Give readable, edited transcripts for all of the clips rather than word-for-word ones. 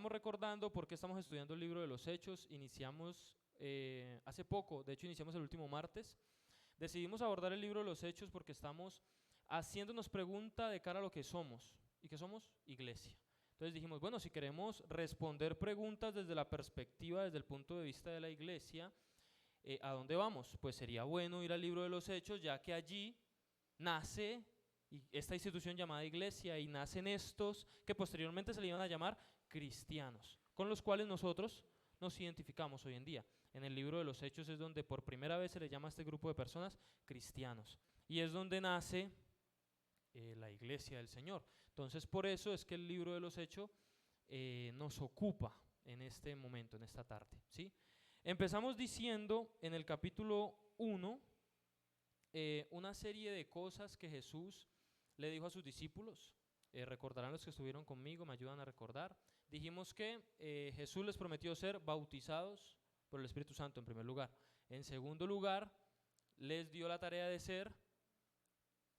estamos recordando por qué estamos estudiando el libro de los Hechos. Iniciamos hace poco, de hecho iniciamos el último martes. Decidimos abordar el libro de los Hechos porque estamos haciéndonos pregunta de cara a lo que somos. ¿Y qué somos? Iglesia. Entonces dijimos, bueno, si queremos responder preguntas desde la perspectiva, desde el punto de vista de la iglesia, ¿a dónde vamos? Pues sería bueno ir al libro de los Hechos, ya que allí nace esta institución llamada iglesia y nacen estos que posteriormente se le iban a llamar cristianos, con los cuales nosotros nos identificamos hoy en día. En el libro de los Hechos es donde por primera vez se le llama a este grupo de personas cristianos y es donde nace la iglesia del Señor. Entonces por eso es que el libro de los Hechos nos ocupa en este momento, en esta tarde, ¿sí? Empezamos diciendo en el capítulo 1 una serie de cosas que Jesús le dijo a sus discípulos. Recordarán los que estuvieron conmigo, me ayudan a recordar. Dijimos que Jesús les prometió ser bautizados por el Espíritu Santo en primer lugar. En segundo lugar, les dio la tarea de ser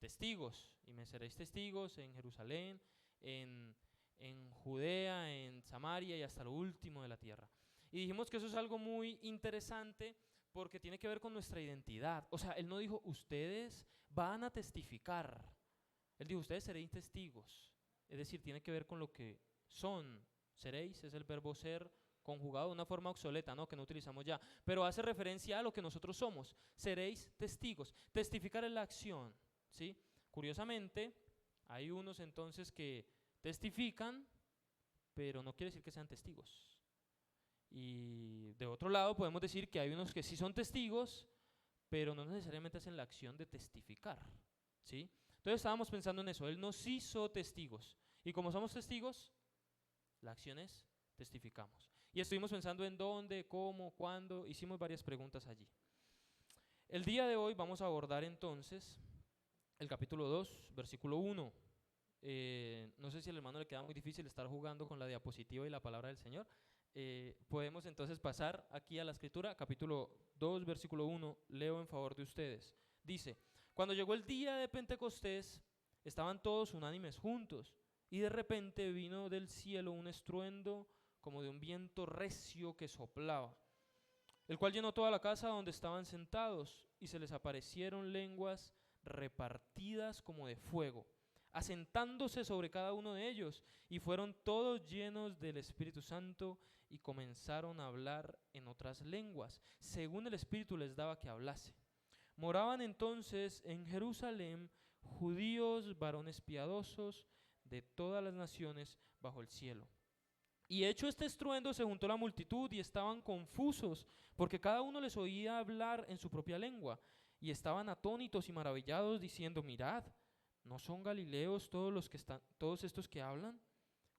testigos, y me seréis testigos en Jerusalén, en Judea, en Samaria y hasta lo último de la tierra. Y dijimos que eso es algo muy interesante porque tiene que ver con nuestra identidad. O sea, Él no dijo, ustedes van a testificar. Él dijo, ustedes seréis testigos. Es decir, tiene que ver con lo que son. Seréis es el verbo ser conjugado de una forma obsoleta, ¿no? Que no utilizamos ya. Pero hace referencia a lo que nosotros somos. Seréis testigos. Testificar es la acción, ¿sí? Curiosamente, hay unos entonces que testifican, pero no quiere decir que sean testigos. Y de otro lado podemos decir que hay unos que sí son testigos, pero no necesariamente hacen la acción de testificar, ¿sí? Entonces estábamos pensando en eso, Él nos hizo testigos. Y como somos testigos, la acción es testificamos. Y estuvimos pensando en dónde, cómo, cuándo, hicimos varias preguntas allí. El día de hoy vamos a abordar entonces el capítulo 2, versículo 1. No sé si al hermano le queda muy difícil estar jugando con la diapositiva y la palabra del Señor. Podemos entonces pasar aquí a la escritura, capítulo 2, versículo 1, leo en favor de ustedes. Dice, cuando llegó el día de Pentecostés, estaban todos unánimes juntos, y de repente vino del cielo un estruendo como de un viento recio que soplaba, el cual llenó toda la casa donde estaban sentados, y se les aparecieron lenguas repartidas como de fuego, asentándose sobre cada uno de ellos, y fueron todos llenos del Espíritu Santo y comenzaron a hablar en otras lenguas, según el Espíritu les daba que hablase. Moraban entonces en Jerusalén judíos, varones piadosos de todas las naciones bajo el cielo. Y hecho este estruendo se juntó la multitud y estaban confusos, porque cada uno les oía hablar en su propia lengua, y estaban atónitos y maravillados, diciendo, mirad, ¿no son galileos todos estos que hablan?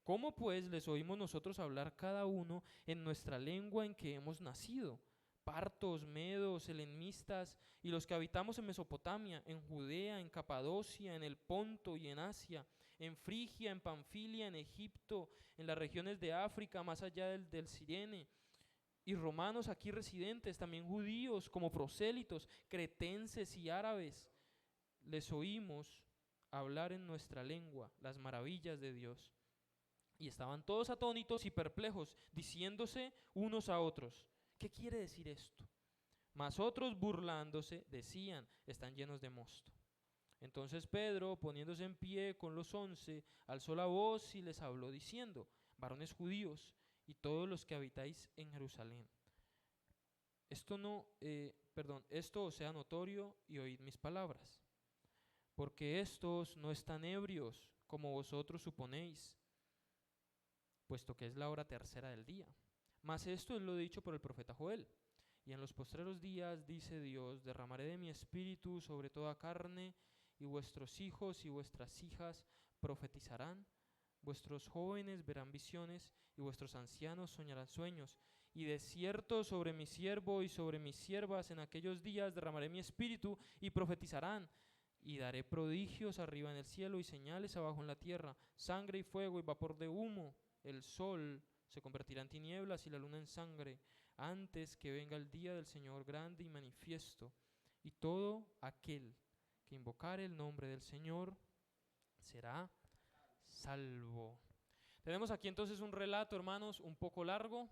¿Cómo pues les oímos nosotros hablar cada uno en nuestra lengua en que hemos nacido? Partos, medos, helenistas y los que habitamos en Mesopotamia, en Judea, en Capadocia, en el Ponto y en Asia, en Frigia, en Panfilia, en Egipto, en las regiones de África, más allá del Cirene, y romanos aquí residentes, también judíos como prosélitos, cretenses y árabes, les oímos hablar en nuestra lengua las maravillas de Dios. Y estaban todos atónitos y perplejos, diciéndose unos a otros, ¿qué quiere decir esto? Mas otros burlándose decían, están llenos de mosto. Entonces Pedro, poniéndose en pie con los 11, alzó la voz y les habló diciendo, varones judíos y todos los que habitáis en Jerusalén, esto os sea notorio y oíd mis palabras, porque estos no están ebrios como vosotros suponéis, puesto que es la hora tercera del día. Mas esto es lo dicho por el profeta Joel. Y en los postreros días, dice Dios, derramaré de mi espíritu sobre toda carne, y vuestros hijos y vuestras hijas profetizarán, vuestros jóvenes verán visiones, y vuestros ancianos soñarán sueños. Y de cierto sobre mi siervo y sobre mis siervas en aquellos días derramaré mi espíritu, y profetizarán. Y daré prodigios arriba en el cielo y señales abajo en la tierra, sangre y fuego y vapor de humo. El sol se convertirá en tinieblas y la luna en sangre, antes que venga el día del Señor grande y manifiesto. Y todo aquel que invocare el nombre del Señor será salvo. Tenemos aquí entonces un relato, hermanos, un poco largo,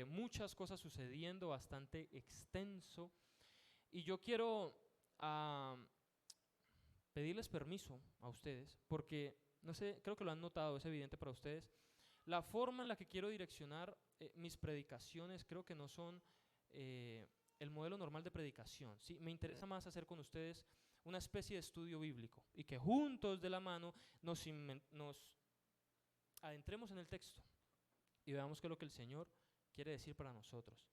muchas cosas sucediendo, bastante extenso. Y yo quiero pedirles permiso a ustedes, porque, no sé, creo que lo han notado, es evidente para ustedes. La forma en la que quiero direccionar mis predicaciones creo que no son el modelo normal de predicación, ¿sí? Me interesa más hacer con ustedes una especie de estudio bíblico y que juntos de la mano nos adentremos en el texto y veamos qué es lo que el Señor quiere decir para nosotros.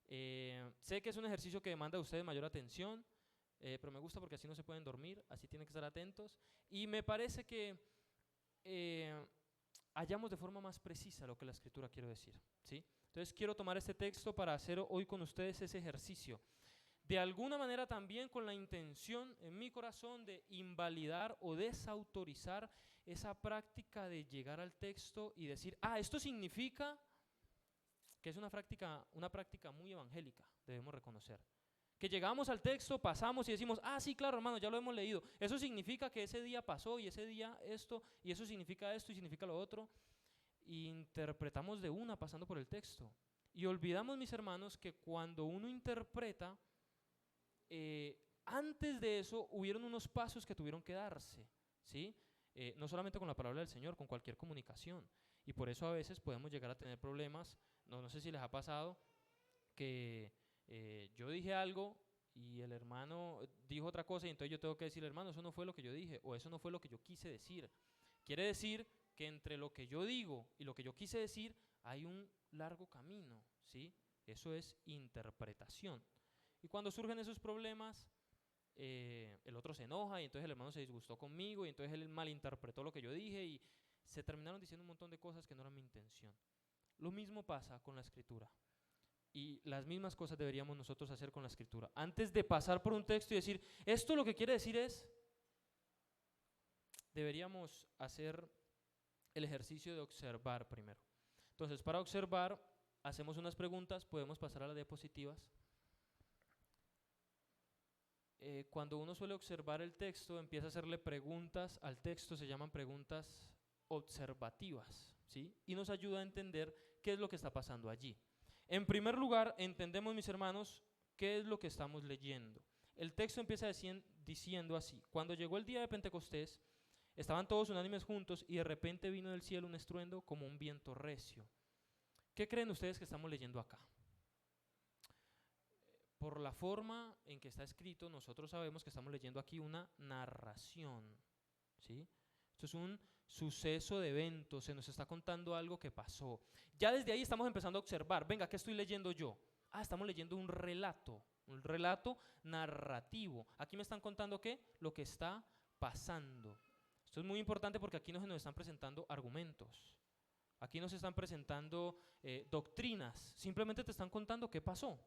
Sé que es un ejercicio que demanda de ustedes mayor atención, pero me gusta porque así no se pueden dormir, así tienen que estar atentos. Y me parece que hallamos de forma más precisa lo que la Escritura quiere decir, ¿sí? Entonces quiero tomar este texto para hacer hoy con ustedes ese ejercicio. De alguna manera también con la intención en mi corazón de invalidar o desautorizar esa práctica de llegar al texto y decir, esto significa que es una práctica muy evangélica, debemos reconocer. Que llegamos al texto, pasamos y decimos, sí, claro, hermano, ya lo hemos leído. Eso significa que ese día pasó y ese día esto, y eso significa esto y significa lo otro. Y interpretamos de una pasando por el texto. Y olvidamos, mis hermanos, que cuando uno interpreta, antes de eso hubieron unos pasos que tuvieron que darse, ¿sí? No solamente con la palabra del Señor, con cualquier comunicación. Y por eso a veces podemos llegar a tener problemas. No sé si les ha pasado que yo dije algo y el hermano dijo otra cosa y entonces yo tengo que decir, hermano, eso no fue lo que yo dije o eso no fue lo que yo quise decir. Quiere decir que entre lo que yo digo y lo que yo quise decir hay un largo camino, ¿sí? Eso es interpretación. Y cuando surgen esos problemas, el otro se enoja y entonces el hermano se disgustó conmigo y entonces él malinterpretó lo que yo dije y se terminaron diciendo un montón de cosas que no eran mi intención. Lo mismo pasa con la Escritura. Y las mismas cosas deberíamos nosotros hacer con la Escritura. Antes de pasar por un texto y decir, esto lo que quiere decir es, deberíamos hacer el ejercicio de observar primero. Entonces, para observar, hacemos unas preguntas, podemos pasar a las diapositivas. Cuando uno suele observar el texto, empieza a hacerle preguntas al texto, se llaman preguntas observativas, ¿sí? Y nos ayuda a entender qué es lo que está pasando allí. En primer lugar, entendemos, mis hermanos, qué es lo que estamos leyendo. El texto empieza diciendo así: cuando llegó el día de Pentecostés, estaban todos unánimes juntos y de repente vino del cielo un estruendo como un viento recio. ¿Qué creen ustedes que estamos leyendo acá? Por la forma en que está escrito, nosotros sabemos que estamos leyendo aquí una narración, ¿sí? Esto es un suceso de eventos, se nos está contando algo que pasó. Ya desde ahí estamos empezando a observar, venga, ¿qué estoy leyendo yo? Estamos leyendo un relato narrativo. Aquí me están contando ¿qué? Lo que está pasando. Esto es muy importante porque aquí no se nos están presentando argumentos. Aquí no se están presentando doctrinas, simplemente te están contando qué pasó.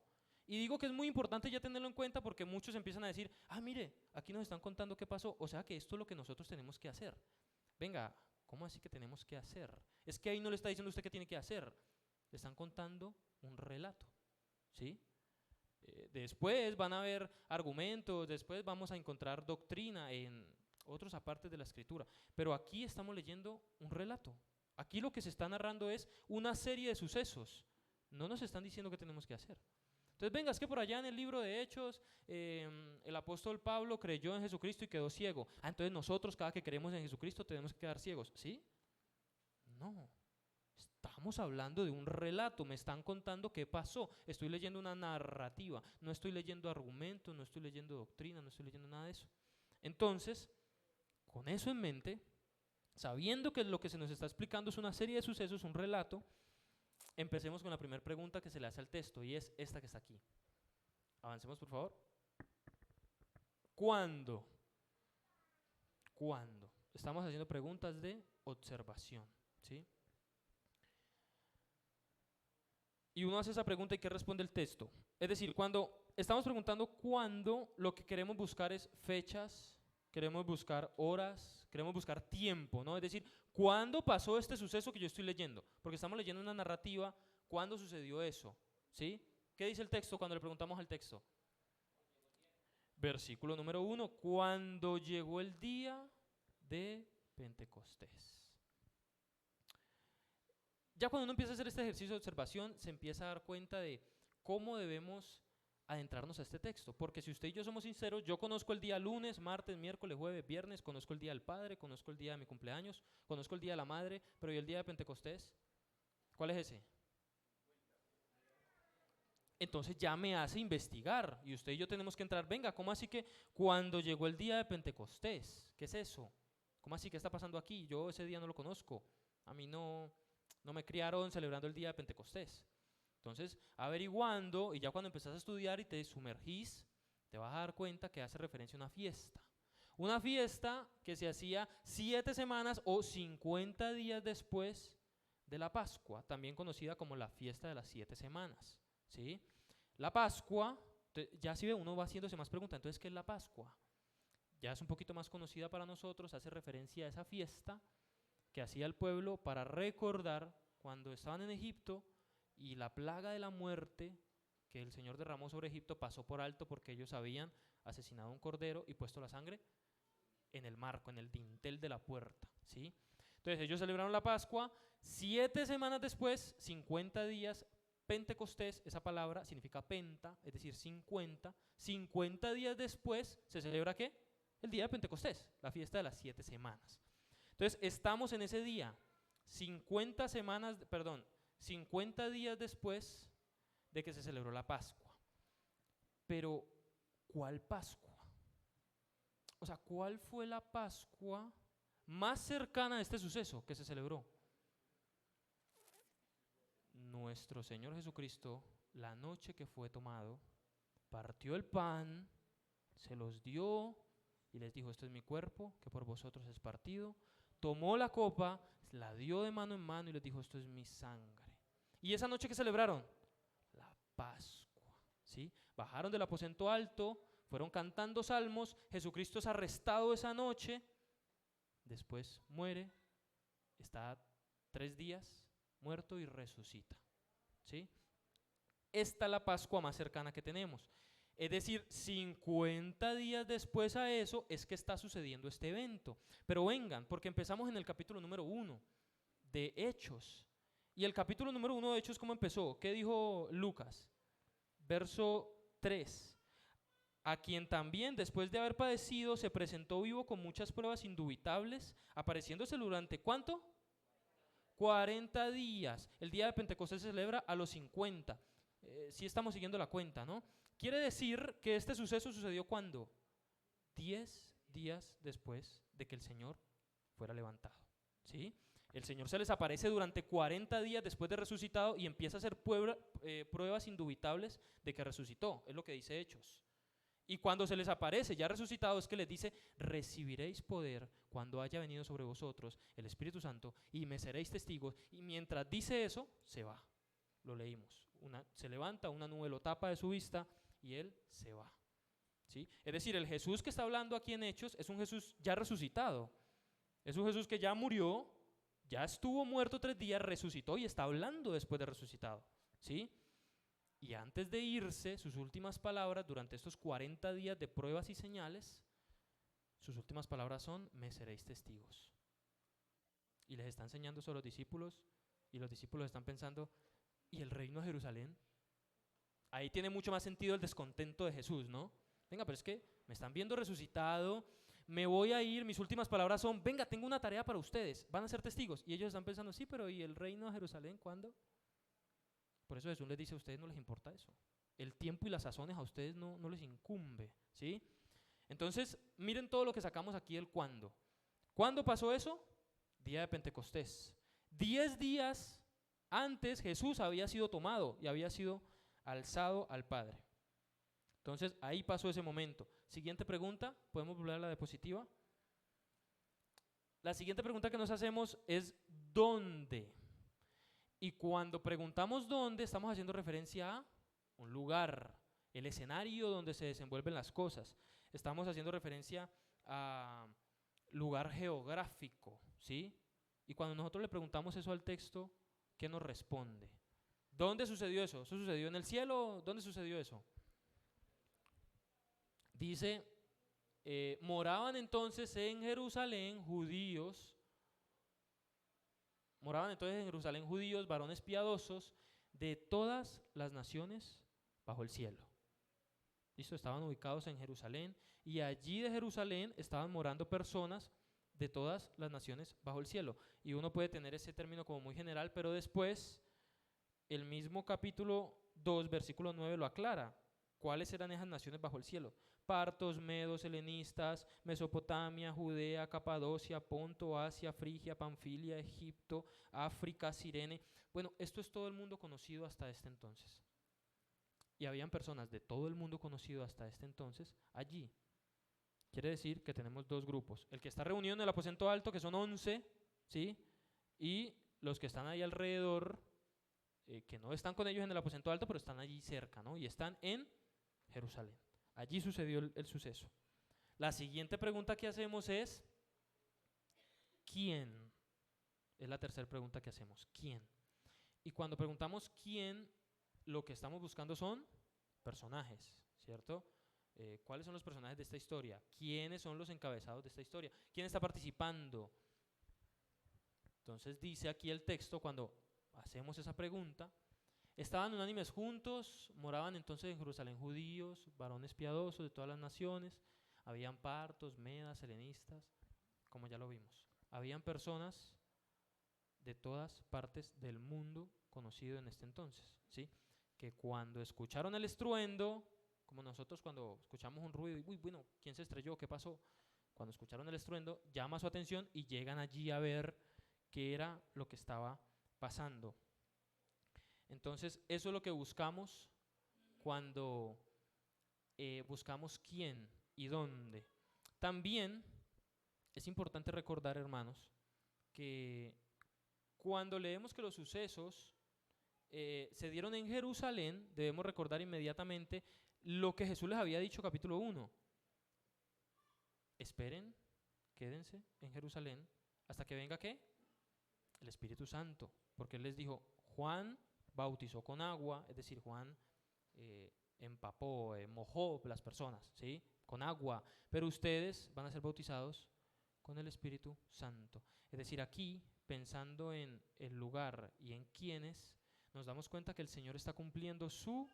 Y digo que es muy importante ya tenerlo en cuenta porque muchos empiezan a decir, mire, aquí nos están contando qué pasó, o sea que esto es lo que nosotros tenemos que hacer. Venga, ¿cómo así que tenemos que hacer? Es que ahí no le está diciendo usted qué tiene que hacer, le están contando un relato, ¿sí? Después van a haber argumentos, después vamos a encontrar doctrina en otros apartes de la Escritura, pero aquí estamos leyendo un relato. Aquí lo que se está narrando es una serie de sucesos, no nos están diciendo qué tenemos que hacer. Entonces, venga, es que por allá en el libro de Hechos, el apóstol Pablo creyó en Jesucristo y quedó ciego. Entonces nosotros cada que creemos en Jesucristo tenemos que quedar ciegos. ¿Sí? No. Estamos hablando de un relato, me están contando qué pasó. Estoy leyendo una narrativa, no estoy leyendo argumentos, no estoy leyendo doctrina, no estoy leyendo nada de eso. Entonces, con eso en mente, sabiendo que lo que se nos está explicando es una serie de sucesos, un relato, empecemos con la primera pregunta que se le hace al texto y es esta que está aquí. Avancemos, por favor. ¿Cuándo? ¿Cuándo? Estamos haciendo preguntas de observación, ¿sí? Y uno hace esa pregunta y ¿qué responde el texto? Es decir, cuando estamos preguntando cuándo, lo que queremos buscar es fechas, queremos buscar horas, queremos buscar tiempo, ¿no? Es decir, ¿cuándo pasó este suceso que yo estoy leyendo? Porque estamos leyendo una narrativa, ¿cuándo sucedió eso? ¿Sí? ¿Qué dice el texto cuando le preguntamos al texto? Versículo número 1, cuando llegó el día de Pentecostés. Ya cuando uno empieza a hacer este ejercicio de observación, se empieza a dar cuenta de cómo debemos adentrarnos a este texto. Porque si usted y yo somos sinceros, yo conozco el día lunes, martes, miércoles, jueves, viernes, conozco el día del Padre, conozco el día de mi cumpleaños, conozco el día de la Madre, pero ¿y el día de Pentecostés? ¿Cuál es ese? Entonces ya me hace investigar y usted y yo tenemos que entrar. Venga, ¿cómo así que cuando llegó el día de Pentecostés? ¿Qué es eso? ¿Cómo así? ¿Qué está pasando aquí? Yo ese día no lo conozco. A mí no me criaron celebrando el día de Pentecostés. Entonces, averiguando, y ya cuando empezás a estudiar y te sumergís, te vas a dar cuenta que hace referencia a una fiesta. Una fiesta que se hacía 7 semanas o 50 días después de la Pascua, también conocida como la fiesta de las 7 semanas. ¿Sí? La Pascua, ya si ve, uno va haciéndose más preguntas, entonces, ¿qué es la Pascua? Ya es un poquito más conocida para nosotros, hace referencia a esa fiesta que hacía el pueblo para recordar cuando estaban en Egipto y la plaga de la muerte que el Señor derramó sobre Egipto pasó por alto porque ellos habían asesinado a un cordero y puesto la sangre en el marco, en el dintel de la puerta, ¿sí? Entonces ellos celebraron la Pascua, 7 semanas después, 50 días, Pentecostés, esa palabra significa penta, es decir, 50. 50 días después se celebra ¿qué? El día de Pentecostés, la fiesta de las 7 semanas. Entonces estamos en ese día, 50 días después de que se celebró la Pascua. Pero, ¿cuál Pascua? O sea, ¿cuál fue la Pascua más cercana a este suceso que se celebró? Nuestro Señor Jesucristo, la noche que fue tomado, partió el pan, se los dio y les dijo, este es mi cuerpo, que por vosotros es partido. Tomó la copa, la dio de mano en mano y les dijo, esto es mi sangre. ¿Y esa noche que celebraron? La Pascua, ¿sí? Bajaron del aposento alto, fueron cantando salmos, Jesucristo es arrestado esa noche, después muere, está 3 días muerto y resucita, ¿sí? Esta es la Pascua más cercana que tenemos. Es decir, 50 días después a eso es que está sucediendo este evento. Pero vengan, porque empezamos en el capítulo número 1 de Hechos. Y el capítulo número 1 de Hechos, ¿cómo empezó? ¿Qué dijo Lucas? Verso 3. A quien también, después de haber padecido, se presentó vivo con muchas pruebas indubitables, apareciéndose durante ¿cuánto? 40 días. El día de Pentecostés se celebra a los 50. Sí estamos siguiendo la cuenta, ¿no? Quiere decir que este suceso sucedió ¿cuándo? 10 días después de que el Señor fuera levantado, ¿sí? El Señor se les aparece durante 40 días después de resucitado y empieza a hacer pruebas indubitables de que resucitó, es lo que dice Hechos. Y cuando se les aparece ya resucitado es que les dice, recibiréis poder cuando haya venido sobre vosotros el Espíritu Santo y me seréis testigos. Y mientras dice eso, se va. Lo leímos. Se levanta, una nube lo tapa de su vista y él se va, ¿sí? Es decir, el Jesús que está hablando aquí en Hechos es un Jesús ya resucitado. Es un Jesús que ya murió, ya estuvo muerto 3 días, resucitó y está hablando después de resucitado, ¿sí? Y antes de irse, sus últimas palabras durante estos 40 días de pruebas y señales, sus últimas palabras son, me seréis testigos. Y les está enseñando eso a los discípulos, y los discípulos están pensando, ¿y el reino de Jerusalén? Ahí tiene mucho más sentido el descontento de Jesús, ¿no? Venga, pero es que me están viendo resucitado, me voy a ir, mis últimas palabras son, venga, tengo una tarea para ustedes, van a ser testigos. Y ellos están pensando, sí, pero ¿y el reino de Jerusalén cuándo? Por eso Jesús les dice, a ustedes no les importa eso. El tiempo y las sazones a ustedes no les incumbe, ¿sí? Entonces, miren todo lo que sacamos aquí del cuándo. ¿Cuándo pasó eso? Día de Pentecostés. 10 días antes Jesús había sido tomado y había sido alzado al Padre. Entonces, ahí pasó ese momento. Siguiente pregunta, ¿podemos volver a la diapositiva? La siguiente pregunta que nos hacemos es ¿dónde? Y cuando preguntamos dónde, estamos haciendo referencia a un lugar, el escenario donde se desenvuelven las cosas. Estamos haciendo referencia a lugar geográfico, ¿sí? Y cuando nosotros le preguntamos eso al texto, ¿qué nos responde? ¿Dónde sucedió eso? ¿Eso sucedió en el cielo? ¿Dónde sucedió eso? Dice, moraban entonces en Jerusalén judíos Moraban entonces en Jerusalén judíos, varones piadosos de todas las naciones bajo el cielo. ¿Listo? Estaban ubicados en Jerusalén y allí de Jerusalén estaban morando personas de todas las naciones bajo el cielo. Y uno puede tener ese término como muy general, pero después el mismo capítulo 2, versículo 9 lo aclara. ¿Cuáles eran esas naciones bajo el cielo? Partos, medos, helenistas, Mesopotamia, Judea, Capadocia, Ponto, Asia, Frigia, Panfilia, Egipto, África, Cirene. Bueno, esto es todo el mundo conocido hasta este entonces. Y habían personas de todo el mundo conocido hasta este entonces allí. Quiere decir que tenemos dos grupos. El que está reunido en el aposento alto, que son 11, ¿sí? Y los que están ahí alrededor, que no están con ellos en el aposento alto, pero están allí cerca, ¿no? Y están en Jerusalén. Allí sucedió el suceso. La siguiente pregunta que hacemos es, ¿quién? Es la tercera pregunta que hacemos, ¿quién? Y cuando preguntamos quién, lo que estamos buscando son personajes, ¿cierto? ¿Cuáles son los personajes de esta historia? ¿Quiénes son los encabezados de esta historia? ¿Quién está participando? Entonces dice aquí el texto, cuando hacemos esa pregunta, estaban unánimes juntos, moraban entonces en Jerusalén judíos, varones piadosos de todas las naciones, habían partos, medas, helenistas, como ya lo vimos. Habían personas de todas partes del mundo conocido en este entonces, ¿sí? Que cuando escucharon el estruendo, como nosotros cuando escuchamos un ruido y, uy, bueno, ¿quién se estrelló? ¿Qué pasó? Cuando escucharon el estruendo, llama su atención y llegan allí a ver qué era lo que estaba pasando. Entonces, eso es lo que buscamos cuando buscamos quién y dónde. También es importante recordar, hermanos, que cuando leemos que los sucesos se dieron en Jerusalén, debemos recordar inmediatamente lo que Jesús les había dicho, capítulo 1. Esperen, quédense en Jerusalén hasta que venga ¿qué? El Espíritu Santo, porque Él les dijo, Juan bautizó con agua, es decir, Juan empapó, mojó las personas, ¿sí? Con agua, pero ustedes van a ser bautizados con el Espíritu Santo. Es decir, aquí, pensando en el lugar y en quiénes, nos damos cuenta que el Señor está cumpliendo su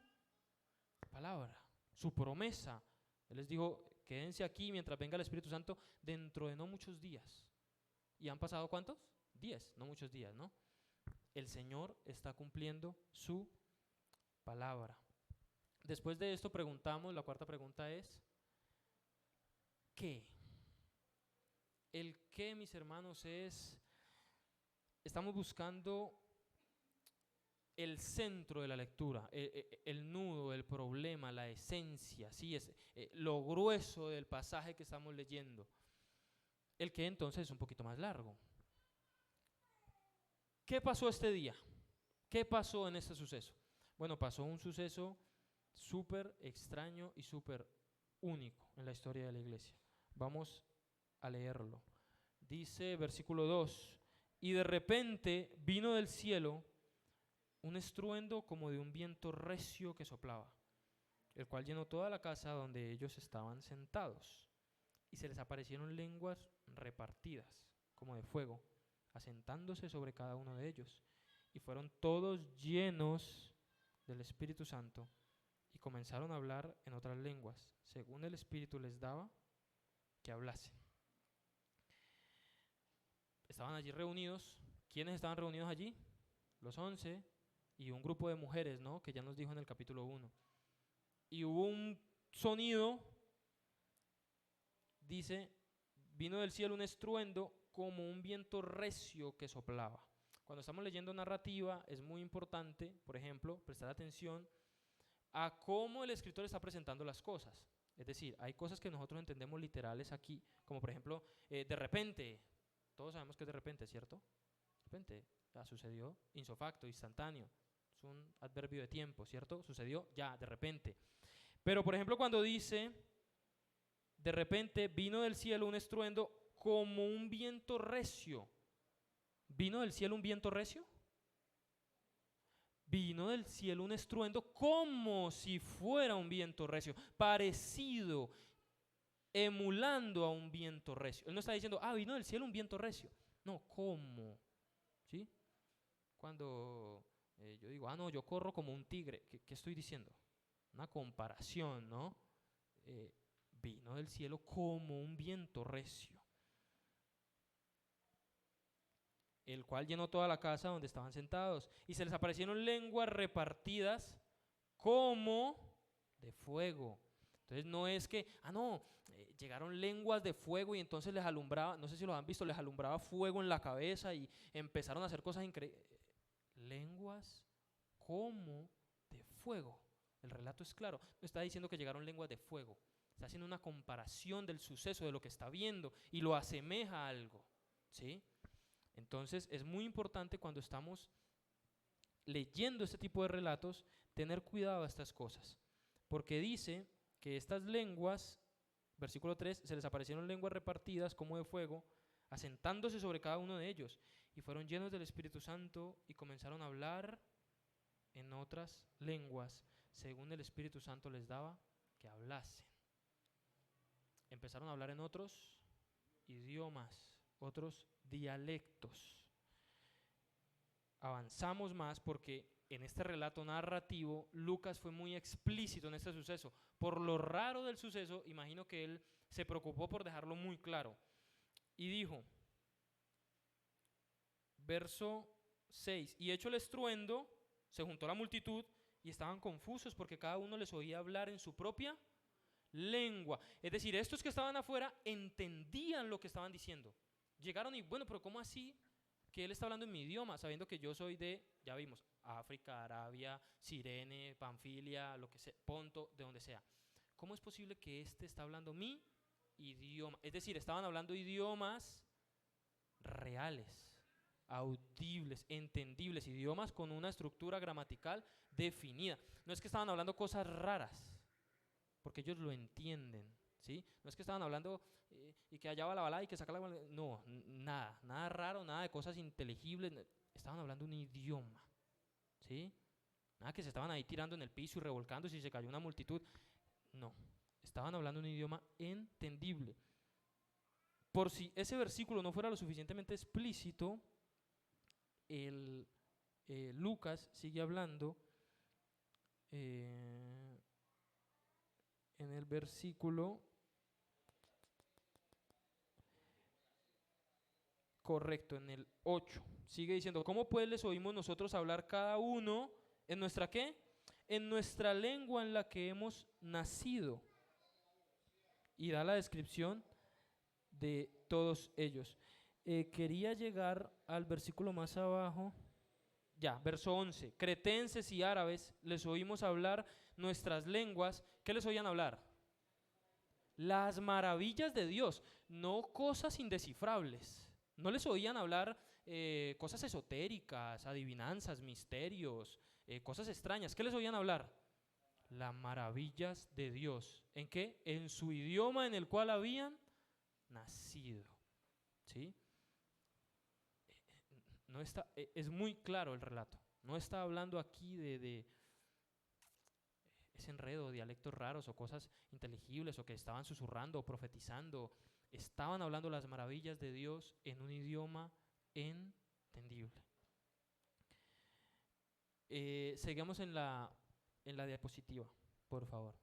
palabra, su promesa. Él les dijo, quédense aquí mientras venga el Espíritu Santo dentro de no muchos días. ¿Y han pasado cuántos? 10, no muchos días, ¿no? El Señor está cumpliendo su palabra. Después de esto preguntamos, la cuarta pregunta es, ¿qué? El qué, mis hermanos, estamos buscando el centro de la lectura, el nudo, el problema, la esencia, ¿sí? Es lo grueso del pasaje que estamos leyendo. El qué entonces es un poquito más largo. ¿Qué pasó este día? ¿Qué pasó en este suceso? Bueno, pasó un suceso súper extraño y súper único en la historia de la iglesia. Vamos a leerlo. Dice versículo 2, y de repente vino del cielo un estruendo como de un viento recio que soplaba, el cual llenó toda la casa donde ellos estaban sentados, y se les aparecieron lenguas repartidas como de fuego, asentándose sobre cada uno de ellos, y fueron todos llenos del Espíritu Santo, y comenzaron a hablar en otras lenguas, según el Espíritu les daba que hablasen. Estaban allí reunidos. ¿Quiénes estaban reunidos allí? Los 11 y un grupo de mujeres, ¿no? Que ya nos dijo en el capítulo 1. Y hubo un sonido, dice, vino del cielo un estruendo como un viento recio que soplaba. Cuando estamos leyendo narrativa es muy importante, por ejemplo, prestar atención a cómo el escritor está presentando las cosas. Es decir, hay cosas que nosotros entendemos literales aquí, como por ejemplo, de repente. Todos sabemos que es de repente, ¿cierto? De repente, ya sucedió, ipso facto, instantáneo. Es un adverbio de tiempo, ¿cierto? Sucedió ya, de repente. Pero, por ejemplo, cuando dice, de repente vino del cielo un estruendo como un viento recio. ¿Vino del cielo un viento recio? Vino del cielo un estruendo como si fuera un viento recio, parecido, emulando a un viento recio. Él no está diciendo, vino del cielo un viento recio. No, ¿cómo? ¿Sí? cuando yo digo, no, yo corro como un tigre. ¿Qué estoy diciendo? Una comparación, ¿no? Vino del cielo como un viento recio, el cual llenó toda la casa donde estaban sentados, y se les aparecieron lenguas repartidas como de fuego. Entonces no es que, llegaron lenguas de fuego y entonces les alumbraba, no sé si los han visto, les alumbraba fuego en la cabeza y empezaron a hacer cosas increíbles. Lenguas como de fuego. El relato es claro, no está diciendo que llegaron lenguas de fuego, está haciendo una comparación del suceso, de lo que está viendo, y lo asemeja a algo, ¿sí? Entonces es muy importante cuando estamos leyendo este tipo de relatos tener cuidado a estas cosas, porque dice que estas lenguas, versículo 3, se les aparecieron lenguas repartidas como de fuego, asentándose sobre cada uno de ellos, y fueron llenos del Espíritu Santo y comenzaron a hablar en otras lenguas, según el Espíritu Santo les daba que hablasen. Empezaron a hablar en otros idiomas, otros dialectos. Avanzamos más porque en este relato narrativo Lucas fue muy explícito en este suceso. Por lo raro del suceso, imagino que él se preocupó por dejarlo muy claro. Y dijo, verso 6, y hecho el estruendo, se juntó la multitud y estaban confusos porque cada uno les oía hablar en su propia lengua. Es decir, estos que estaban afuera entendían lo que estaban diciendo. Llegaron y, bueno, pero ¿cómo así que él está hablando en mi idioma, sabiendo que yo soy de, ya vimos, África, Arabia, Cirene, Panfilia, lo que sea, Ponto, de donde sea? ¿Cómo es posible que este está hablando mi idioma? Es decir, estaban hablando idiomas reales, audibles, entendibles, idiomas con una estructura gramatical definida. No es que estaban hablando cosas raras, porque ellos lo entienden, ¿sí? No es que estaban hablando y que allá va la bala y que saca la bala. No, nada raro, nada de cosas inteligibles. Estaban hablando un idioma, ¿sí? Nada que se estaban ahí tirando en el piso y revolcando si se cayó una multitud. No, estaban hablando un idioma entendible. Por si ese versículo no fuera lo suficientemente explícito, Lucas sigue hablando en el versículo correcto, en el 8, sigue diciendo, ¿cómo pues les oímos nosotros hablar cada uno en nuestra qué? En nuestra lengua en la que hemos nacido. Y da la descripción de todos ellos. Quería llegar al versículo más abajo, ya, verso 11. Cretenses y árabes les oímos hablar nuestras lenguas. ¿Qué les oían hablar? Las maravillas de Dios, no cosas indescifrables. No les oían hablar cosas esotéricas, adivinanzas, misterios, cosas extrañas. ¿Qué les oían hablar? Las maravillas de Dios. ¿En qué? En su idioma en el cual habían nacido. ¿Sí? No está, es muy claro el relato. No está hablando aquí de ese enredo, dialectos raros o cosas inteligibles o que estaban susurrando o profetizando. Estaban hablando las maravillas de Dios en un idioma entendible. Seguimos en la diapositiva, por favor.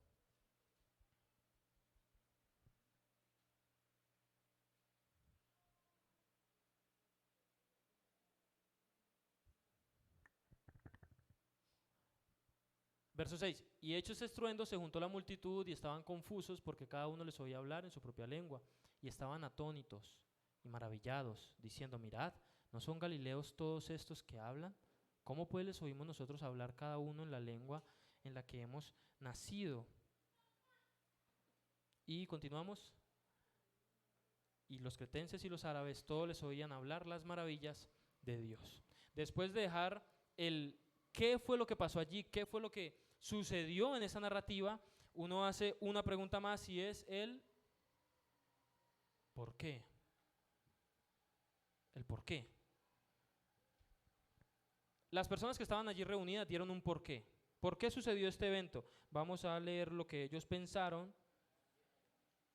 Verso 6. Y hecho ese estruendo, se juntó la multitud y estaban confusos porque cada uno les oía hablar en su propia lengua. Y estaban atónitos y maravillados, diciendo, mirad, ¿no son galileos todos estos que hablan? ¿Cómo pues les oímos nosotros hablar cada uno en la lengua en la que hemos nacido? Y continuamos. Y los cretenses y los árabes todos les oían hablar las maravillas de Dios. Después de dejar el qué fue lo que pasó allí, qué fue lo que sucedió en esa narrativa, uno hace una pregunta más y es el ¿por qué? El por qué. Las personas que estaban allí reunidas dieron un por qué. ¿Por qué sucedió este evento? Vamos a leer lo que ellos pensaron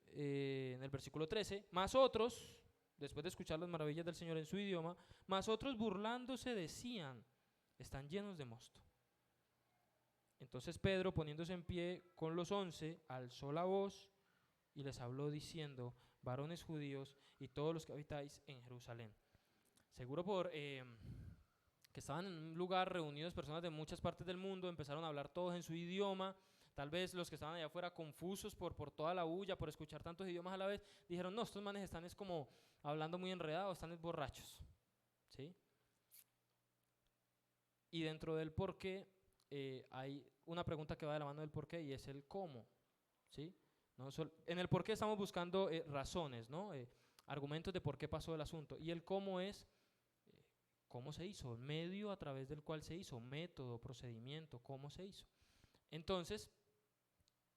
en el versículo 13. Más otros después de escuchar las maravillas del Señor en su idioma, mas otros burlándose decían, están llenos de mosto. Entonces Pedro, poniéndose en pie con los 11, alzó la voz y les habló diciendo, varones judíos y todos los que habitáis en Jerusalén. Seguro que estaban en un lugar reunidos personas de muchas partes del mundo, empezaron a hablar todos en su idioma. Tal vez los que estaban allá afuera confusos por toda la bulla, por escuchar tantos idiomas a la vez, dijeron, no, estos manes están es como hablando muy enredados, están es borrachos. ¿Sí? Y dentro del por qué hay una pregunta que va de la mano del por qué y es el cómo. ¿Sí? No, en el por qué estamos buscando razones, ¿no? Argumentos de por qué pasó el asunto. Y el cómo es cómo se hizo, medio a través del cual se hizo, método, procedimiento, cómo se hizo. Entonces,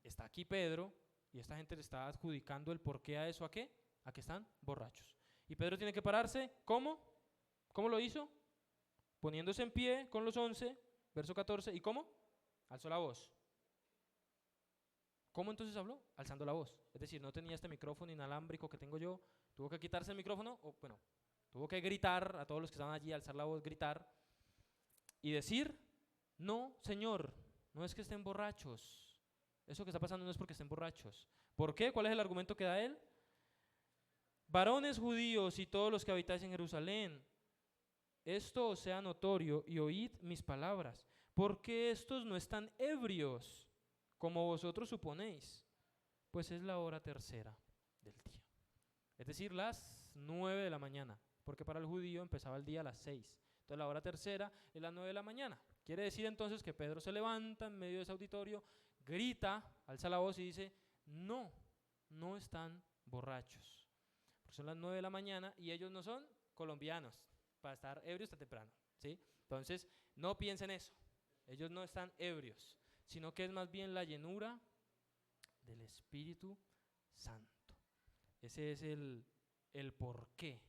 está aquí Pedro y esta gente le está adjudicando el por qué a eso, ¿a qué? A que están borrachos. Y Pedro tiene que pararse, ¿cómo? ¿Cómo lo hizo? Poniéndose en pie con los 11, verso 14, ¿y cómo? Alzó la voz. ¿Cómo entonces habló? Alzando la voz. Es decir, no tenía este micrófono inalámbrico que tengo yo, tuvo que quitarse el micrófono, o bueno, tuvo que gritar a todos los que estaban allí, alzar la voz, gritar y decir, no, Señor, no es que estén borrachos. Eso que está pasando no es porque estén borrachos. ¿Por qué? ¿Cuál es el argumento que da él? Varones judíos y todos los que habitáis en Jerusalén, esto os sea notorio y oíd mis palabras, porque estos no están ebrios, como vosotros suponéis, pues es la hora tercera del día. Es decir, las 9 de la mañana, porque para el judío empezaba el día a las 6. Entonces la hora tercera es las 9 de la mañana. Quiere decir entonces que Pedro se levanta en medio de ese auditorio, grita, alza la voz y dice, no, no están borrachos. Porque son las 9 de la mañana y ellos no son colombianos para estar ebrios tan temprano, ¿sí? Entonces, no piensen eso. Ellos no están ebrios, sino que es más bien la llenura del Espíritu Santo. Ese es el porqué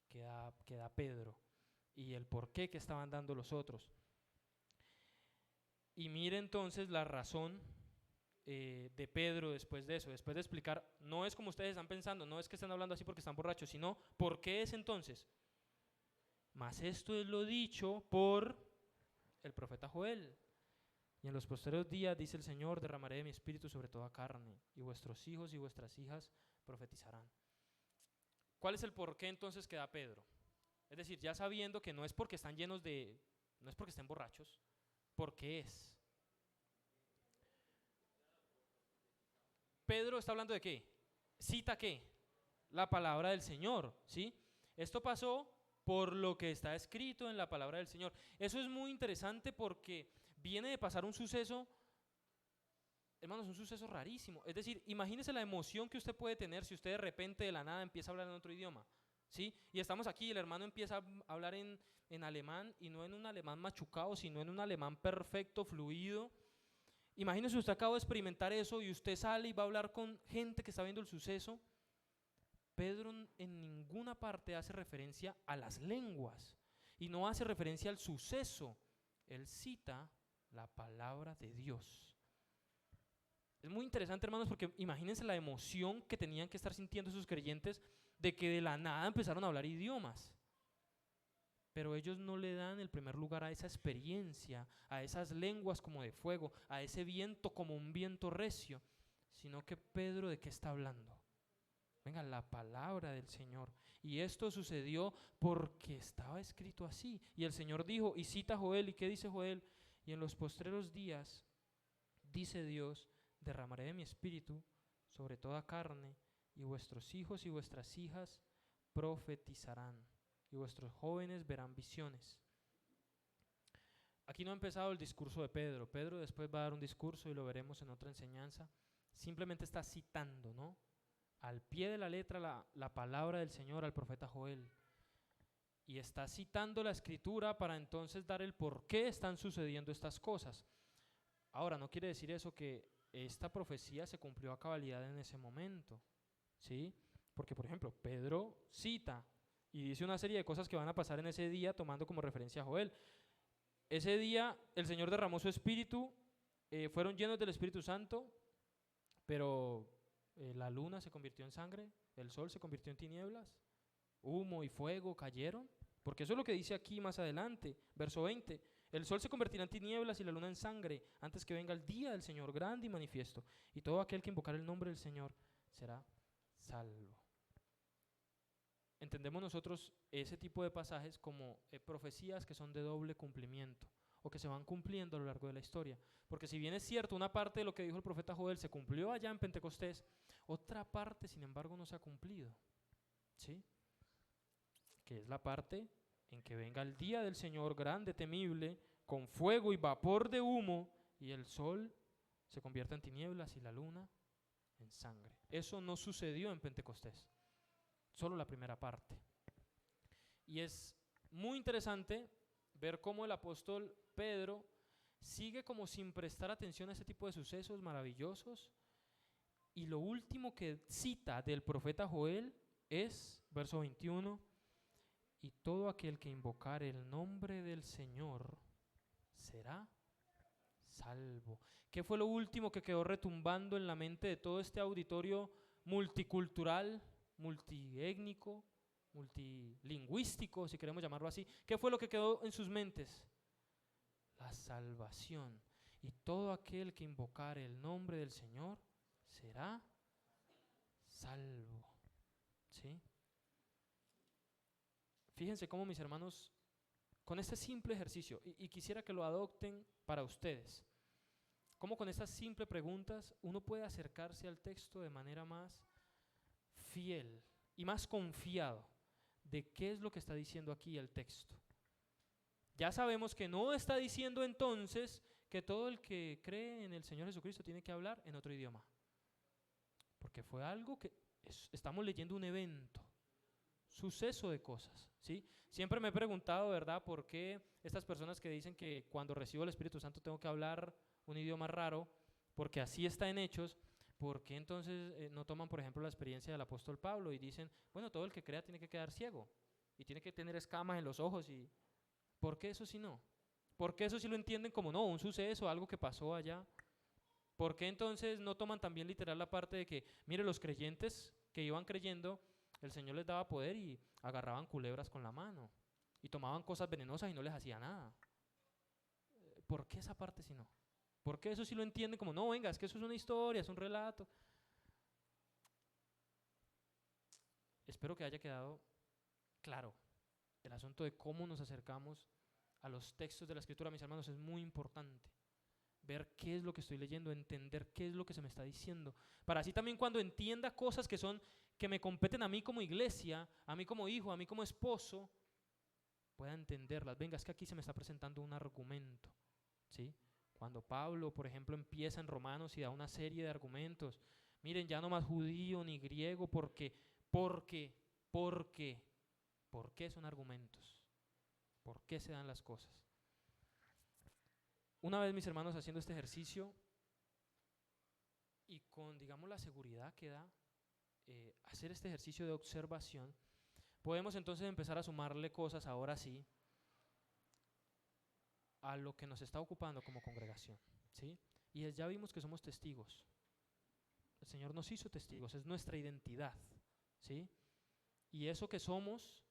que da Pedro y el porqué que estaban dando los otros. Y mire entonces la razón de Pedro después de eso, después de explicar, no es como ustedes están pensando, no es que están hablando así porque están borrachos, sino ¿por qué es entonces? Mas esto es lo dicho por el profeta Joel. Y en los posteriores días, dice el Señor, derramaré de mi espíritu sobre toda carne, y vuestros hijos y vuestras hijas profetizarán. ¿Cuál es el porqué entonces que da Pedro? Es decir, ya sabiendo que no es porque están llenos de, no es porque estén borrachos, ¿por qué es? Pedro está hablando de qué, cita qué, la palabra del Señor, ¿sí? Esto pasó por lo que está escrito en la palabra del Señor. Eso es muy interesante porque viene de pasar un suceso, hermanos, un suceso rarísimo. Es decir, imagínese la emoción que usted puede tener si usted de repente de la nada empieza a hablar en otro idioma, ¿sí? Y estamos aquí y el hermano empieza a hablar en alemán y no en un alemán machucado, sino en un alemán perfecto, fluido. Imagínese usted acaba de experimentar eso y usted sale y va a hablar con gente que está viendo el suceso. Pedro en ninguna parte hace referencia a las lenguas y no hace referencia al suceso. Él cita la palabra de Dios. Es muy interesante, hermanos, porque imagínense la emoción que tenían que estar sintiendo esos creyentes de que de la nada empezaron a hablar idiomas. Pero ellos no le dan el primer lugar a esa experiencia, a esas lenguas como de fuego, a ese viento como un viento recio, sino que Pedro, ¿de qué está hablando? Venga, la palabra del Señor. Y esto sucedió porque estaba escrito así. Y el Señor dijo, y cita a Joel, ¿y qué dice Joel? Y en los postreros días, dice Dios, derramaré de mi espíritu sobre toda carne, y vuestros hijos y vuestras hijas profetizarán, y vuestros jóvenes verán visiones. Aquí no ha empezado el discurso de Pedro. Pedro después va a dar un discurso y lo veremos en otra enseñanza. Simplemente está citando, ¿no?, al pie de la letra la palabra del Señor al profeta Joel. Y está citando la escritura para entonces dar el por qué están sucediendo estas cosas. Ahora, no quiere decir eso que esta profecía se cumplió a cabalidad en ese momento, ¿sí? Porque, por ejemplo, Pedro cita y dice una serie de cosas que van a pasar en ese día tomando como referencia a Joel. Ese día el Señor derramó su espíritu, fueron llenos del Espíritu Santo, pero la luna se convirtió en sangre, el sol se convirtió en tinieblas, humo y fuego cayeron? Porque eso es lo que dice aquí más adelante, verso 20. El sol se convertirá en tinieblas y la luna en sangre, antes que venga el día del Señor grande y manifiesto. Y todo aquel que invocar el nombre del Señor será salvo. Entendemos nosotros ese tipo de pasajes como profecías que son de doble cumplimiento o que se van cumpliendo a lo largo de la historia. Porque si bien es cierto, una parte de lo que dijo el profeta Joel se cumplió allá en Pentecostés, otra parte, sin embargo, no se ha cumplido. ¿Sí? Que es la parte en que venga el día del Señor grande, temible, con fuego y vapor de humo, y el sol se convierta en tinieblas y la luna en sangre. Eso no sucedió en Pentecostés, solo la primera parte. Y es muy interesante ver cómo el apóstol Pedro sigue como sin prestar atención a ese tipo de sucesos maravillosos, y lo último que cita del profeta Joel es, verso 21, y todo aquel que invocare el nombre del Señor será salvo. ¿Qué fue lo último que quedó retumbando en la mente de todo este auditorio multicultural, multiétnico, multilingüístico, si queremos llamarlo así? ¿Qué fue lo que quedó en sus mentes? La salvación. Y todo aquel que invocare el nombre del Señor será salvo. ¿Sí? Fíjense cómo, mis hermanos, con este simple ejercicio, y quisiera que lo adopten para ustedes, cómo con estas simples preguntas uno puede acercarse al texto de manera más fiel y más confiado de qué es lo que está diciendo aquí el texto. Ya sabemos que no está diciendo entonces que todo el que cree en el Señor Jesucristo tiene que hablar en otro idioma, porque fue algo que estamos leyendo un evento, suceso de cosas, ¿sí? Siempre me he preguntado, ¿verdad?, por qué estas personas que dicen que cuando recibo el Espíritu Santo tengo que hablar un idioma raro, porque así está en Hechos, ¿por qué entonces no toman, por ejemplo, la experiencia del apóstol Pablo y dicen, bueno, todo el que crea tiene que quedar ciego y tiene que tener escamas en los ojos? ¿Y por qué eso sí no? ¿Por qué eso sí lo entienden como no, un suceso, algo que pasó allá? ¿Por qué entonces no toman también literal la parte de que, mire, los creyentes que iban creyendo, el Señor les daba poder y agarraban culebras con la mano y tomaban cosas venenosas y no les hacía nada? ¿Por qué esa parte sí no? ¿Por qué eso sí lo entienden como, no, venga, es que eso es una historia, es un relato? Espero que haya quedado claro el asunto de cómo nos acercamos a los textos de la Escritura, mis hermanos. Es muy importante ver qué es lo que estoy leyendo, entender qué es lo que se me está diciendo, para así también cuando entienda cosas que me competen a mí como iglesia, a mí como hijo, a mí como esposo, pueda entenderlas. Venga, es que aquí se me está presentando un argumento, ¿sí? Cuando Pablo, por ejemplo, empieza en Romanos y da una serie de argumentos, miren, ya no más judío ni griego, ¿por qué son argumentos? ¿Por qué se dan las cosas? Una vez, mis hermanos, haciendo este ejercicio y con, digamos, la seguridad que da hacer este ejercicio de observación, podemos entonces empezar a sumarle cosas, ahora sí, a lo que nos está ocupando como congregación, ¿sí? Y ya vimos que somos testigos. El Señor nos hizo testigos, es nuestra identidad, ¿sí? Y eso que somos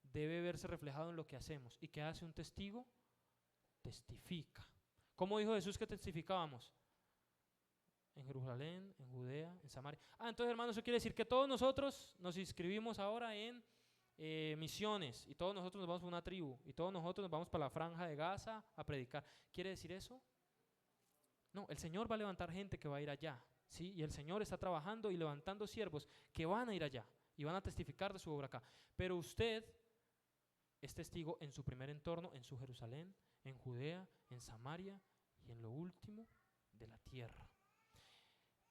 debe verse reflejado en lo que hacemos. ¿Y qué hace un testigo? Testifica. ¿Cómo dijo Jesús que testificábamos? En Jerusalén, en Judea, en Samaria. Entonces, hermanos, eso quiere decir que todos nosotros nos inscribimos ahora en misiones, y todos nosotros nos vamos a una tribu, y todos nosotros nos vamos para la franja de Gaza a predicar. ¿Quiere decir eso? No, el Señor va a levantar gente que va a ir allá, ¿sí? Y el Señor está trabajando y levantando siervos que van a ir allá y van a testificar de su obra acá. Pero usted es testigo en su primer entorno, en su Jerusalén, en Judea, en Samaria y en lo último de la tierra.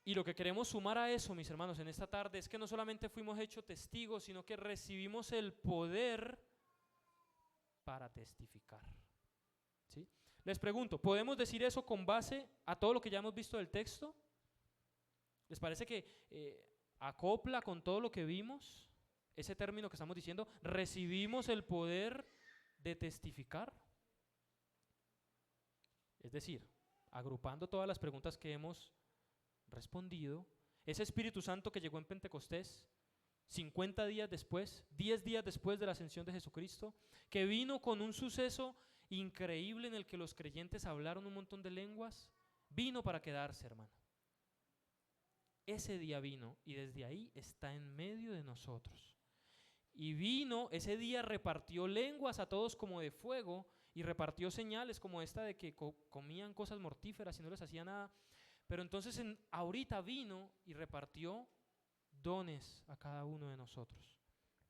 Y lo que queremos sumar a eso, mis hermanos, en esta tarde es que no solamente fuimos hechos testigos, sino que recibimos el poder para testificar, ¿sí? Les pregunto, ¿podemos decir eso con base a todo lo que ya hemos visto del texto? ¿Les parece que acopla con todo lo que vimos ese término que estamos diciendo? ¿Recibimos el poder de testificar? Es decir, agrupando todas las preguntas que hemos respondido, ese Espíritu Santo que llegó en Pentecostés, 50 días después, 10 días después de la ascensión de Jesucristo, que vino con un suceso increíble en el que los creyentes hablaron un montón de lenguas, vino para quedarse, hermano. Ese día vino y desde ahí está en medio de nosotros. Y vino, ese día repartió lenguas a todos como de fuego y repartió señales como esta de que comían cosas mortíferas y no les hacía nada. Pero entonces ahorita vino y repartió dones a cada uno de nosotros.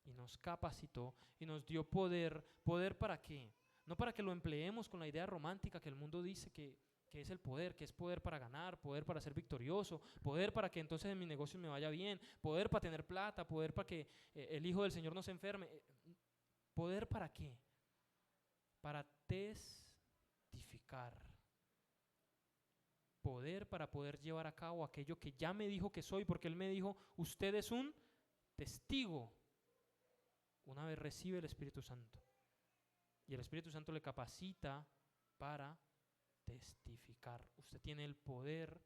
Y nos capacitó y nos dio poder. ¿Poder para qué? No para que lo empleemos con la idea romántica que el mundo dice que es el poder, que es poder para ganar, poder para ser victorioso, poder para que entonces en mi negocio me vaya bien, poder para tener plata, poder para que el hijo del Señor no se enferme. ¿Poder para qué? Para testificar. Poder para poder llevar a cabo aquello que ya me dijo que soy, porque Él me dijo, usted es un testigo. Una vez recibe el Espíritu Santo. Y el Espíritu Santo le capacita para testificar. Usted tiene el poder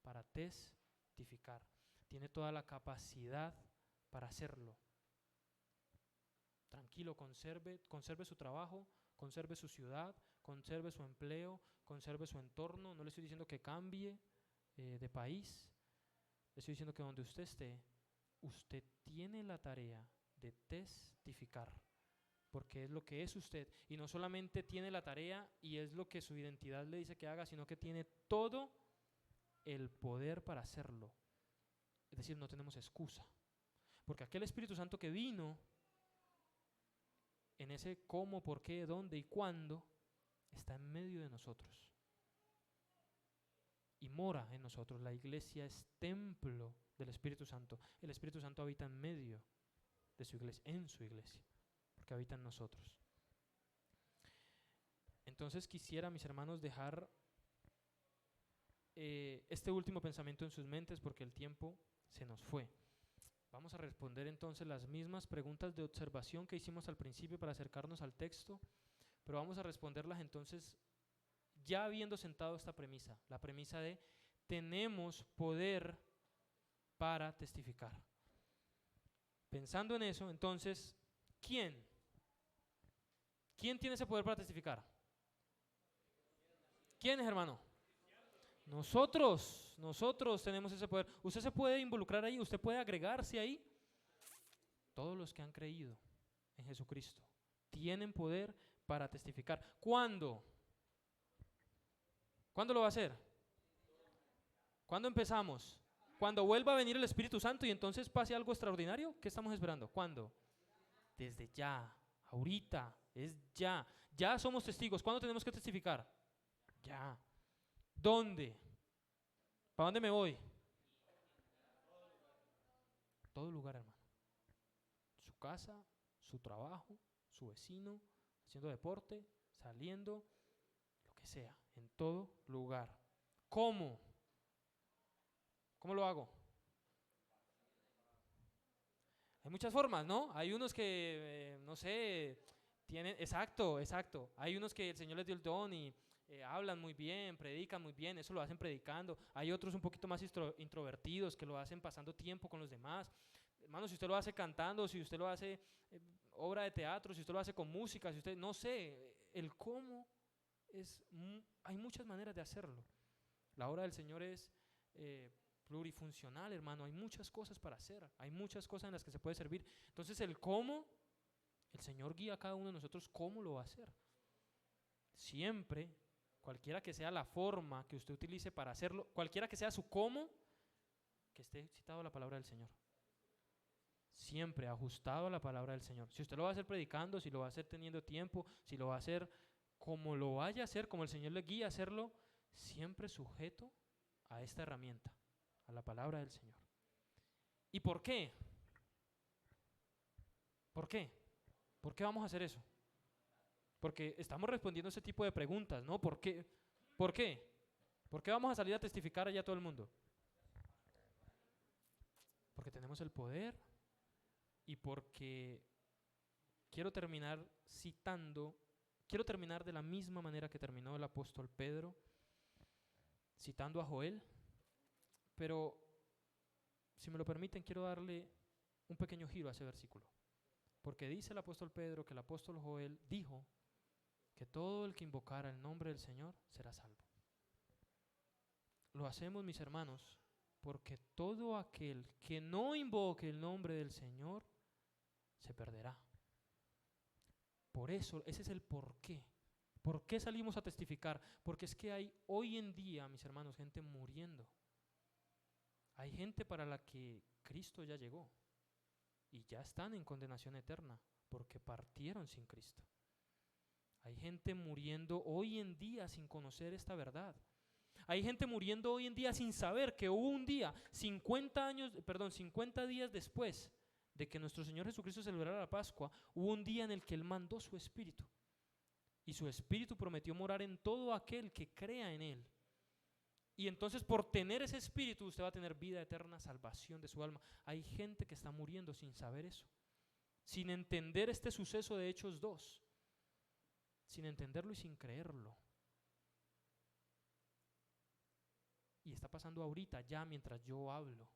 para testificar. Tiene toda la capacidad para hacerlo. Tranquilo, conserve su trabajo, conserve su ciudad, conserve su empleo, conserve su entorno. No le estoy diciendo que cambie de país. Le estoy diciendo que donde usted esté, usted tiene la tarea de testificar. Porque es lo que es usted. Y no solamente tiene la tarea y es lo que su identidad le dice que haga, sino que tiene todo el poder para hacerlo. Es decir, no tenemos excusa. Porque aquel Espíritu Santo que vino en ese cómo, por qué, dónde y cuándo, está en medio de nosotros. Y mora en nosotros. La iglesia es templo del Espíritu Santo. El Espíritu Santo habita en medio de su iglesia, en su iglesia. Que habita en nosotros. Entonces quisiera, mis hermanos, dejar este último pensamiento en sus mentes porque el tiempo se nos fue. Vamos a responder entonces las mismas preguntas de observación que hicimos al principio para acercarnos al texto, pero vamos a responderlas entonces ya habiendo sentado esta premisa, la premisa de tenemos poder para testificar. Pensando en eso, entonces, ¿quién tiene ese poder para testificar? ¿Quién es, hermano? Nosotros tenemos ese poder. Usted se puede involucrar ahí, usted puede agregarse ahí. Todos los que han creído en Jesucristo tienen poder para testificar. ¿Cuándo? ¿Cuándo lo va a hacer? ¿Cuándo empezamos? Cuando vuelva a venir el Espíritu Santo y entonces pase algo extraordinario. ¿Qué estamos esperando? ¿Cuándo? Desde ya, ahorita, es ya. Ya somos testigos. ¿Cuándo tenemos que testificar? Ya. ¿Dónde? ¿Para dónde me voy? Todo lugar, hermano. Su casa, su trabajo, su vecino, haciendo deporte, saliendo, lo que sea, en todo lugar. ¿Cómo? ¿Cómo lo hago? Hay muchas formas, ¿no? Hay unos que, no sé, tienen, exacto. Hay unos que el Señor les dio el don y hablan muy bien, predican muy bien, eso lo hacen predicando. Hay otros un poquito más introvertidos que lo hacen pasando tiempo con los demás. Hermano, si usted lo hace cantando, si usted lo hace obra de teatro, si usted lo hace con música, si usted, no sé, el cómo hay muchas maneras de hacerlo. La obra del Señor es plurifuncional, hermano, hay muchas cosas para hacer, hay muchas cosas en las que se puede servir. Entonces el cómo, el Señor guía a cada uno de nosotros cómo lo va a hacer. Siempre, cualquiera que sea la forma que usted utilice para hacerlo, cualquiera que sea su cómo, que esté citado a la palabra del Señor. Siempre ajustado a la palabra del Señor. Si usted lo va a hacer predicando, si lo va a hacer teniendo tiempo, si lo va a hacer como lo vaya a hacer, como el Señor le guía a hacerlo, siempre sujeto a esta herramienta, a la palabra del Señor. ¿Y por qué? ¿Por qué? ¿Por qué vamos a hacer eso? Porque estamos respondiendo ese tipo de preguntas, ¿no? ¿Por qué? ¿Por qué? ¿Por qué vamos a salir a testificar allá a todo el mundo? Porque tenemos el poder y porque quiero terminar de la misma manera que terminó el apóstol Pedro, citando a Joel, pero si me lo permiten, quiero darle un pequeño giro a ese versículo. Porque dice el apóstol Pedro que el apóstol Joel dijo que todo el que invocara el nombre del Señor será salvo. Lo hacemos, mis hermanos, porque todo aquel que no invoque el nombre del Señor se perderá. Por eso, ese es el porqué. ¿Por qué salimos a testificar? Porque es que hay hoy en día, mis hermanos, gente muriendo. Hay gente para la que Cristo ya llegó y ya están en condenación eterna porque partieron sin Cristo. Hay gente muriendo hoy en día sin conocer esta verdad. Hay gente muriendo hoy en día sin saber que hubo un día, 50 días después de que nuestro Señor Jesucristo celebrara la Pascua, hubo un día en el que Él mandó su Espíritu. Y su Espíritu prometió morar en todo aquel que crea en Él. Y entonces por tener ese Espíritu usted va a tener vida eterna, salvación de su alma. Hay gente que está muriendo sin saber eso, sin entender este suceso de Hechos 2, sin entenderlo y sin creerlo. Y está pasando ahorita, ya mientras yo hablo.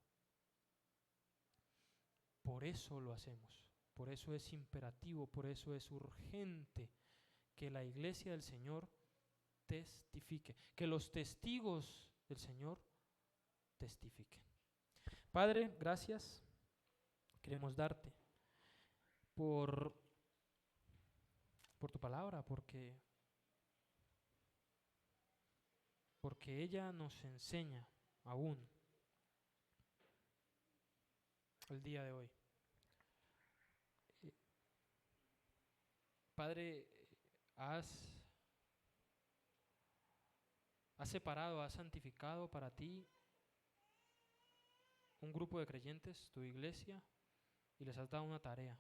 Por eso lo hacemos, por eso es imperativo, por eso es urgente que la iglesia del Señor testifique, que los testigos del Señor testifiquen. Padre, gracias. Queremos darte por tu palabra, porque ella nos enseña aún el día de hoy. Padre, has separado, has santificado para ti un grupo de creyentes, tu iglesia, y les has dado una tarea,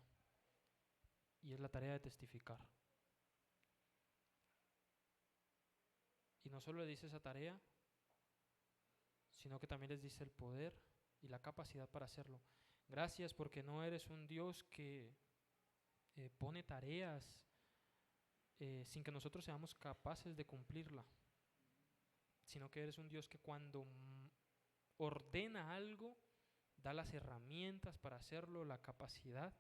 y es la tarea de testificar. Y no solo le dice esa tarea, sino que también les dice el poder y la capacidad para hacerlo. Gracias porque no eres un Dios que pone tareas sin que nosotros seamos capaces de cumplirla, sino que eres un Dios que cuando ordena algo, da las herramientas para hacerlo, la capacidad,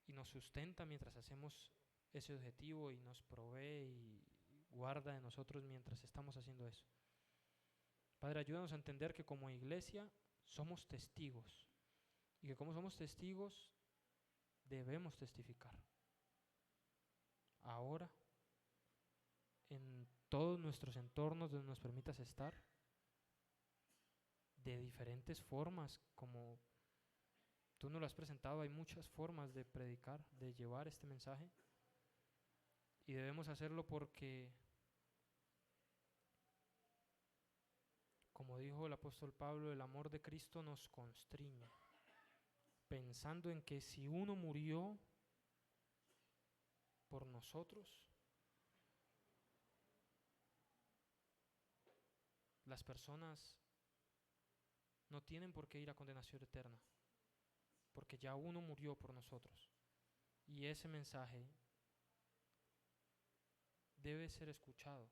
y nos sustenta mientras hacemos ese objetivo y nos provee y guarda de nosotros mientras estamos haciendo eso. Padre, ayúdanos a entender que como iglesia somos testigos y que como somos testigos debemos testificar. Ahora, en todos nuestros entornos donde nos permitas estar, de diferentes formas, como tú nos lo has presentado, hay muchas formas de predicar, de llevar este mensaje, y debemos hacerlo porque, como dijo el apóstol Pablo, el amor de Cristo nos constriñe, pensando en que si uno murió por nosotros, las personas no tienen por qué ir a condenación eterna, porque ya uno murió por nosotros. Y ese mensaje debe ser escuchado,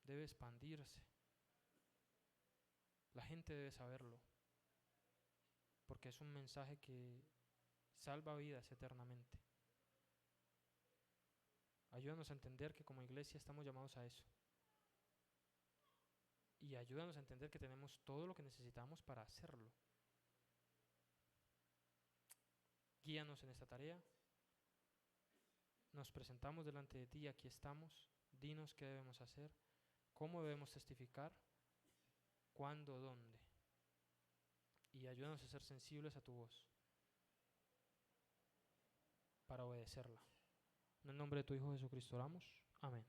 debe expandirse. La gente debe saberlo, porque es un mensaje que salva vidas eternamente. Ayúdanos a entender que como iglesia estamos llamados a eso. Y ayúdanos a entender que tenemos todo lo que necesitamos para hacerlo. Guíanos en esta tarea. Nos presentamos delante de ti, aquí estamos. Dinos qué debemos hacer, cómo debemos testificar, cuándo, dónde. Y ayúdanos a ser sensibles a tu voz para obedecerla. En el nombre de tu Hijo Jesucristo oramos. Amén.